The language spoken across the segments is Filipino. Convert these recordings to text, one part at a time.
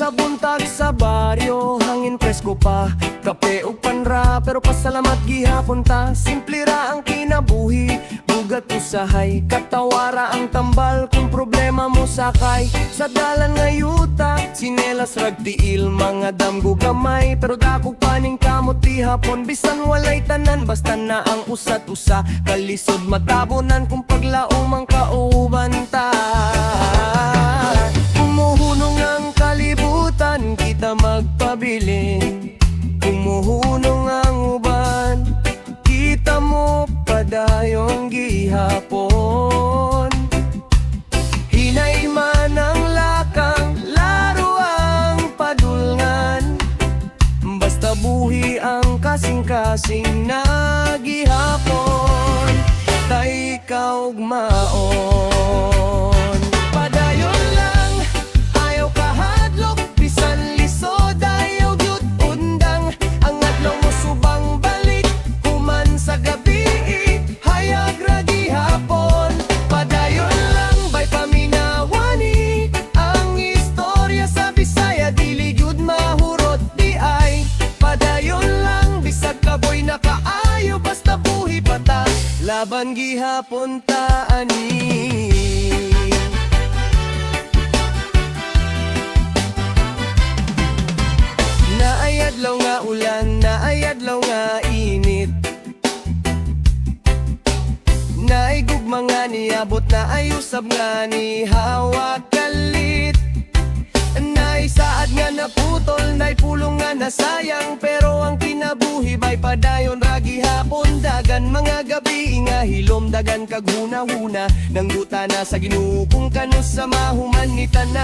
sa buntag sa baryo, hangin presko pa, kape ug panra. Pero pasalamat gihapon ta, simple ra ang kinabuhi. Bugat usahay, katawara ang tambal kung problema mo sakay. Sa dalan nga yuta, sinelas ragtiil, mga damgo gamay. Pero dako paning kamot di hapon, bisan walay tanan, basta na ang usat-usa. Kalisod matabonan kung paglaong mang kauban ta. Umuhunong ang kalibutan, kita magpabiling. Umuhunong ang uban, kita mo padayong gihapon. Hinay man ang lakang, laro ang padulngan. Basta buhi ang kasing-kasing na gihapon. Ta ikaw maon. Padayon lang, ayaw kahadlok, bisan lisod ayaw gyud undang. Ang adlaw mo subang balik, human sa gabi, hayag ra gihapon. Padayon lang, bay paminawani, ang istorya sa Bisaya dili gyud mahurot di ay. Padayon lang, bisag kaboy na kaayo, basta buhi pata, laban gihapon ta ani. Naayadlaw nga ulan, naayadlaw nga init, naigugma nga niabot, naayusab nga ni hawak kalit. Naisaad nga naputol, naipulong nga nasayang. Pero ang kinabuhi bay padayon ra gihapon. Dagan mga gabi nga hilom, dagan kag huna-huna. Nang guta na sa Ginoo kung kano sa mahuman ni tanan.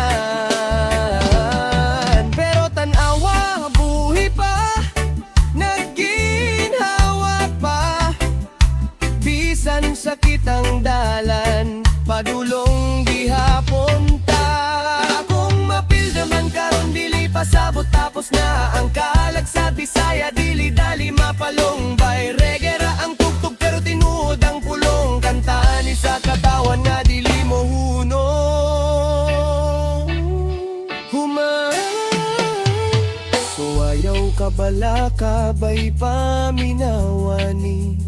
Pero tanawa, buhi pa, nagginhawa pa. Bisan sakit ang dalan, padulong gihapon ta. Kung mapildaman karon dili pasabot, tapos na ang kalag sa Bisaya, dili dali mapalong. Bay reggae ra ang tugtog pero tinuod ang pulong. Kantaan ni sa katawan nga dili mo hunong. So ayaw kabalaka, bay paminawani.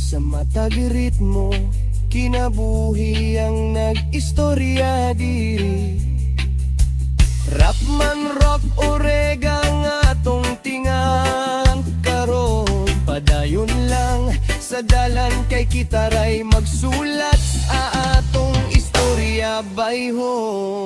Sa matag ritmo, kinabuhi ang nag-istorya diri. Rap man, rock o reggae nga atong tingang karon. Padayon lang sa dalan, kay kita ray magsulat sa atong istorya bayhon.